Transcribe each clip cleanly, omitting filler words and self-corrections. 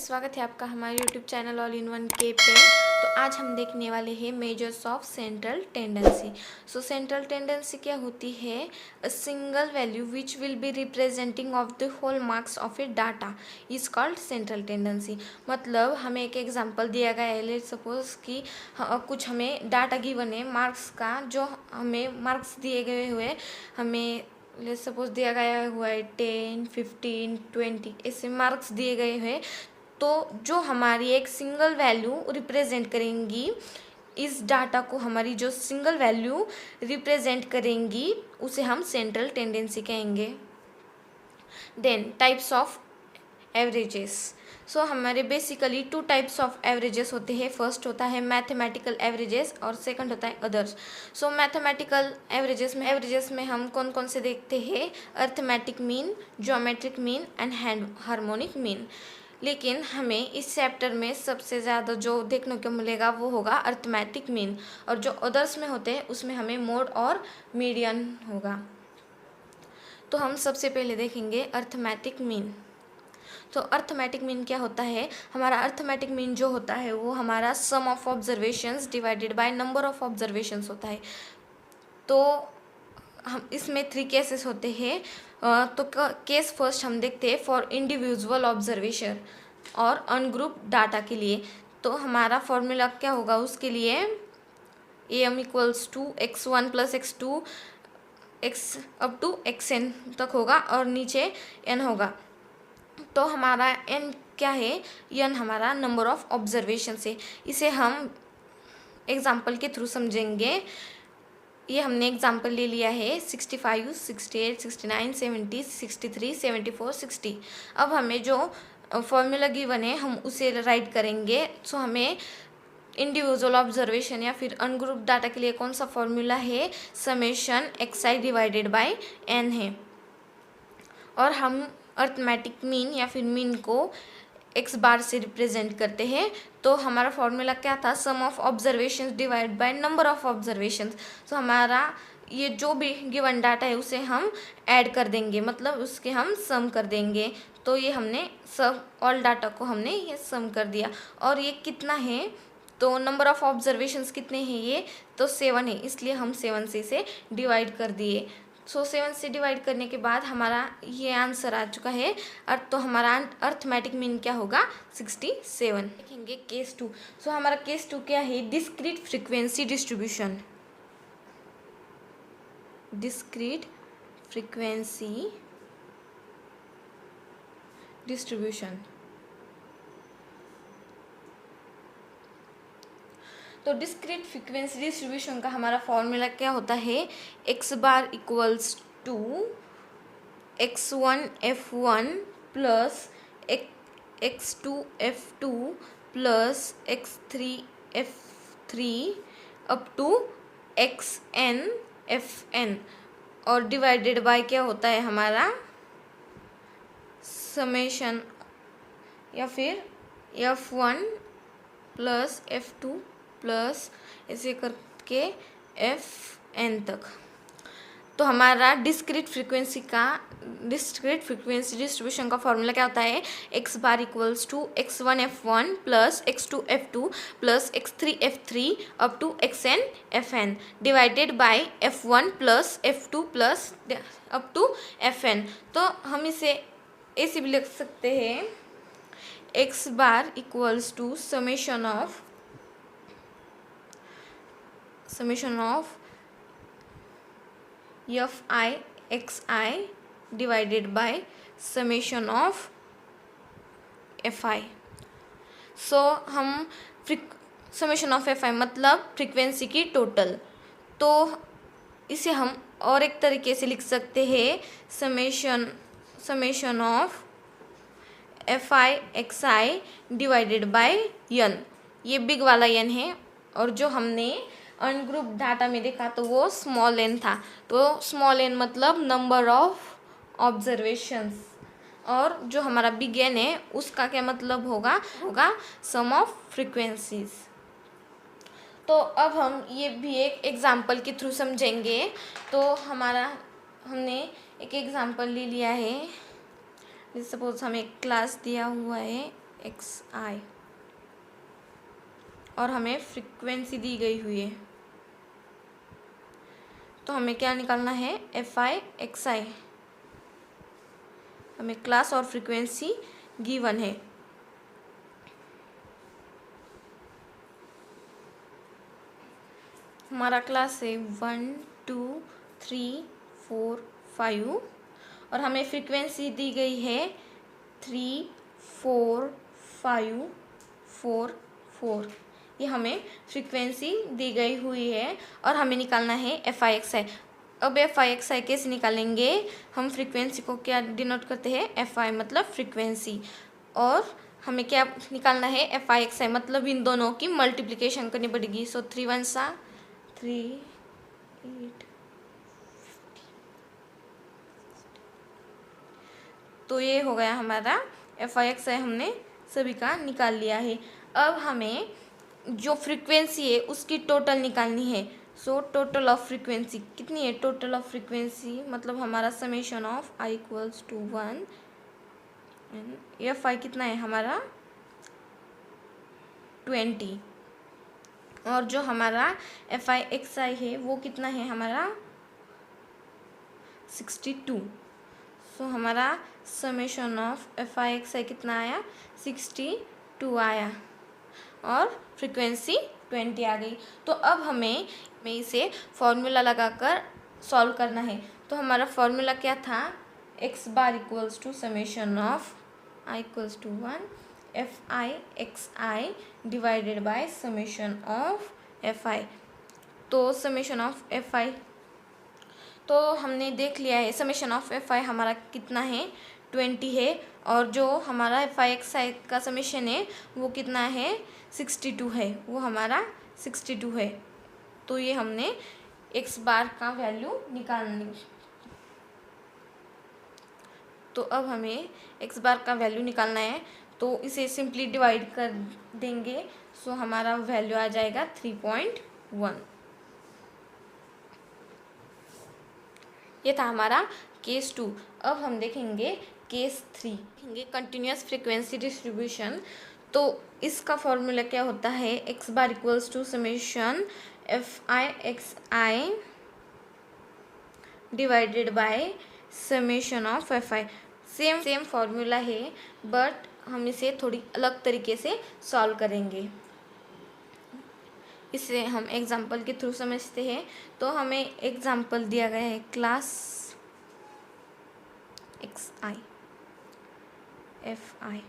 स्वागत है आपका हमारे YouTube channel all in one के पे। तो आज हम देखने वाले हैं measures of central tendency. So central tendency क्या होती है? A single value which will be representing of the whole marks of a data is called central tendency. मतलब हमें एक एग्जांपल दिया गया है, लेट सपोज कि कुछ हमें डाटा गिवन है मार्क्स का, जो हमें मार्क्स दिए गए हुए हमें लेट सपोज दिया गया हुआ है 10, 15, 20 ऐसे मार्क्स दिए गए हैं। तो जो हमारी एक सिंगल वैल्यू रिप्रेजेंट करेंगी, इस डाटा को हमारी जो सिंगल वैल्यू रिप्रेजेंट करेंगी उसे हम सेंट्रल टेंडेंसी कहेंगे। Then types of averages. So हमारे basically two types of averages होते हैं। फर्स्ट होता है मैथमेटिकल एवरेजेस और सेकंड होता है अदर्स। सो मैथमेटिकल एवरेजेस में हम कौन कौन से देखते हैं? Arithmetic mean, geometric mean and harmonic mean. लेकिन हमें इस चैप्टर में सबसे ज़्यादा जो देखने को मिलेगा वो होगा अर्थमेटिक मीन, और जो अदर्स में होते हैं उसमें हमें मोड और मीडियन होगा। तो हम सबसे पहले देखेंगे अर्थमेटिक मीन। तो अर्थमेटिक मीन क्या होता है? हमारा अर्थमेटिक मीन जो होता है वो हमारा sum of observations divided by number of observations होता है। तो हम इसमें 3 केसेस होते हैं। तो केस फर्स्ट हम देखते हैं फॉर इंडिविजुअल ऑब्जर्वेशन और अनग्रुप डाटा के लिए। तो हमारा फॉर्मूला क्या होगा उसके लिए? am equals to x1 plus x2 x up to xn तक होगा और नीचे n होगा। तो हमारा n क्या है? n हमारा नंबर ऑफ ऑब्जर्वेशन है। इसे हम एग्जाम्पल के थ्रू समझेंगे। ये हमने एग्जाम्पल ले लिया है 65, 68, 69, 70, 63, 74, 60। अब हमें जो फॉर्मूला गिवन है हम उसे राइट करेंगे। सो हमें इंडिविजुअल ऑब्जर्वेशन या फिर अनग्रुप डाटा के लिए कौन सा फॉर्मूला है? Summation xi divided bye n है। और हम अर्थमेटिक मीन या फिर मीन को x बार से रिप्रेजेंट करते हैं। तो हमारा फॉर्मूला क्या था? Sum of observations divide by number of observations. तो हमारा ये जो भी गिवन डाटा है उसे हम ऐड कर देंगे, मतलब उसके हम सम कर देंगे। तो ये हमने सब ऑल डाटा को हमने ये सम कर दिया। और ये कितना है? तो नंबर ऑफ ऑब्जर्वेशंस कितने हैं ये? तो 7 है, इसलिए हम 7 से इसे डिवाइड कर दिए। सो 7 से डिवाइड करने के बाद हमारा ये आंसर आ चुका है। तो हमारा अर्थमेटिक मीन क्या होगा? 67। देखेंगे केस 2। सो हमारा केस 2 क्या है? Discrete frequency distribution. Discrete frequency distribution. तो डिस्क्रीट फ्रीक्वेंसी डिस्ट्रीब्यूशन का हमारा फॉर्मूला क्या होता है? x bar equals to x1 f1 plus x2 f2 plus x3 f3 up to xn fn, और डिवाइडेड बाय क्या होता है हमारा? समेशन या फिर f1 प्लस f2 प्लस ऐसे करके fn तक। तो हमारा डिस्क्रीट फ्रीक्वेंसी डिस्ट्रीब्यूशन का फॉर्मूला क्या होता है? x bar equals to x1 f1 plus x2 f2 plus x3 f3 up to xn fn divided by f1 plus f2 plus up to fn। तो हम इसे ऐसे भी लिख सकते हैं x bar equals to summation of fi xi divided by summation of fi। So हम summation of fi मतलब फ्रीक्वेंसी की टोटल। तो इसे हम और एक तरीके से लिख सकते हैं summation of fi xi divided bye n। ये बिग वाला n है, और जो हमने अनग्रुप डाटा में देखा तो वो स्मॉल n था। तो स्मॉल n मतलब नंबर ऑफ ऑब्जर्वेशंस, और जो हमारा बिग n है उसका क्या मतलब होगा सम ऑफ फ्रीक्वेंसीज। तो अब हम ये भी एक एग्जाम्पल के थ्रू समझेंगे। तो हमने एक एग्जाम्पल ले लिया है। सपोज हमें क्लास दिया हुआ है एक्स आई, और हमें फ्रीक्वेंसी दी गई हुई है, तो हमें क्या निकालना है, एफ आई एक्स आई। हमें क्लास और फ्रीक्वेंसी गिवन है। हमारा क्लास है 1 2 3 4 5, और हमें फ्रीक्वेंसी दी गई है 3 4 5 4 4। ये हमें फ्रीक्वेंसी दी गई हुई है और हमें निकालना है एफ आई एक्स आई। अब एफ आई एक्स आई कैसे निकालेंगे, हम फ्रीक्वेंसी को क्या डिनोट करते हैं, एफ आई मतलब फ्रीक्वेंसी, और हमें क्या निकालना है, एफ आई एक्स आई मतलब इन दोनों की मल्टीप्लिकेशन करनी पड़ेगी। सो 3 1 3 8, तो ये हो गया हमारा एफ आई एक्स आई, हमने सभी का निकाल लिया है। अब हमें जो फ्रीक्वेंसी है उसकी टोटल निकालनी है। सो टोटल ऑफ फ्रीक्वेंसी कितनी है, टोटल ऑफ फ्रीक्वेंसी मतलब हमारा summation of I equals to 1 and F I कितना है हमारा 20, और जो हमारा एफ आई एक्स आई है वो कितना है हमारा 62। सो हमारा summation of F I X I कितना आया 62 आया, और फ्रीक्वेंसी 20 आ गई। तो अब हमें इसे फॉर्मूला लगाकर सॉल्व करना है। तो हमारा फॉर्मूला क्या था, X bar equals to summation of I equals to 1 F I X I divided by summation of F I. तो समेशन ऑफ एफ आई तो हमने देख लिया है, समेशन ऑफ एफ आई हमारा कितना है 20 है, और जो हमारा एफ आई एक्स आई का समेशन है वो कितना है 62 है, वो हमारा 62 है। तो ये हमने एक्स बार का वैल्यू निकालनी। तो अब हमें एक्स बार का वैल्यू निकालना है, तो इसे सिंपली डिवाइड कर देंगे। सो हमारा वैल्यू आ जाएगा 3.1। ये था हमारा केस 2। अब हम देखेंगे केस 3, देखेंगे कंटिन्यूस फ्रीक्वेंसी डिस्ट्रीब्यूशन। तो इसका फॉर्मूला क्या होता है, X bar equals to summation F I X I divided by summation of F I. Same formula है, बट हम इसे थोड़ी अलग तरीके से सॉल्व करेंगे। इसे हम एग्जाम्पल के थ्रू समझते हैं। तो हमें एग्जाम्पल दिया गया है class X I F I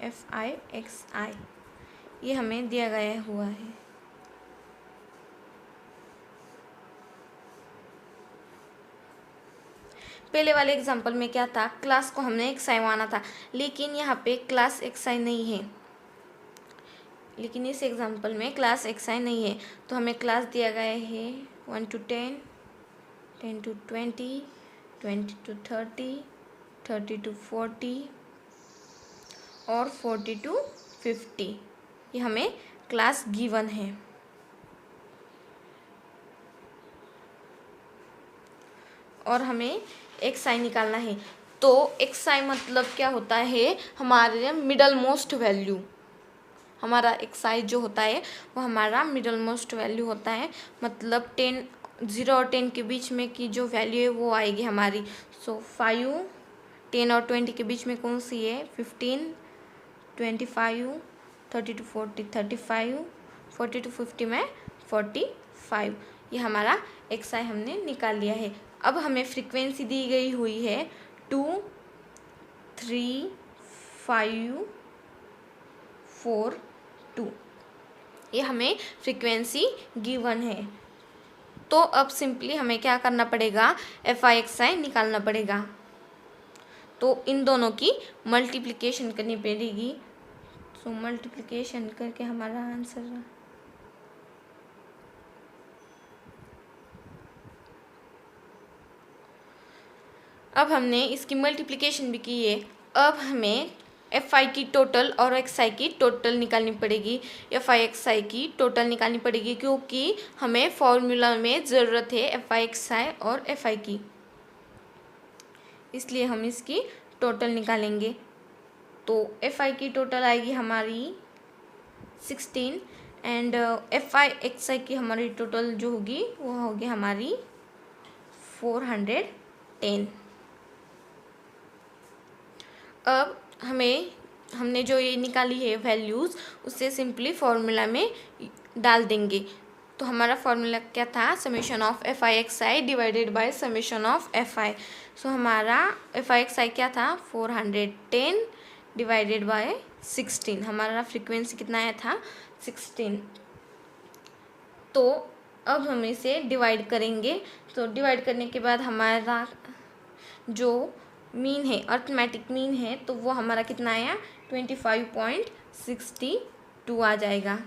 F I X I, ये हमें दिया गया हुआ है। पहले वाले एग्जाम्पल में क्या था, क्लास को हमने एक्स आई माना था, लेकिन यहाँ पे क्लास एक्स आई नहीं है। लेकिन इस एग्जाम्पल में क्लास एक्स आई नहीं है, तो हमें क्लास दिया गया है 1 to 10, 10 to 20, 20 to 30, 30 to 40 और 40 to 50। ये हमें क्लास गिवन है। और हमें एक्स आई निकालना है। तो एक्स आई मतलब क्या होता है, हमारे मिडल मोस्ट वैल्यू। हमारा एक्स आई जो होता है वो हमारा मिडल मोस्ट वैल्यू होता है, मतलब 0 और 10 के बीच में की जो वैल्यू है वो आएगी हमारी। सो 5, 10 और 20 के बीच में कौन सी है, 15, 25, 30 to 40 35, 40 to 50 में 45। ये हमारा एक्स आई हमने निकाल लिया है। अब हमें फ्रीक्वेंसी दी गई हुई है 2 3 5 4 2। ये हमें फ्रीक्वेंसी गिवन है। तो अब सिंपली हमें क्या करना पड़ेगा, एफ आई एक्स आई निकालना पड़ेगा। तो इन दोनों की मल्टीप्लिकेशन करनी पड़ेगी। सो मल्टीप्लिकेशन करके हमारा आंसर अब हमने इसकी मल्टीप्लिकेशन भी की है। अब हमें एफ आई की टोटल और एक्स आई की टोटल निकालनी पड़ेगी। एफ आई एक्स आई की टोटल निकालनी पड़ेगी, क्योंकि हमें फॉर्मूला में ज़रूरत है एफ आई एक्स आई और एफ आई की, इसलिए हम इसकी टोटल निकालेंगे तो FI की टोटल आएगी हमारी 16 एंड FI की हमारी टोटल जो होगी वो होगी हमारी 410। अब हमने जो ये निकाली है वैल्यूज़ उससे सिंपली फॉर्मूला में डाल देंगे। तो हमारा फॉर्मूला क्या था, summation of FI divided by summation of FI। सो हमारा FI क्या था 410 डिवाइडेड बाय 16। हमारा फ्रीक्वेंसी कितना आया था 16। तो अब हम इसे डिवाइड करेंगे। तो डिवाइड करने के बाद हमारा जो मीन है अर्थमेटिक मीन है तो वो हमारा कितना आया 25.62 आ जाएगा।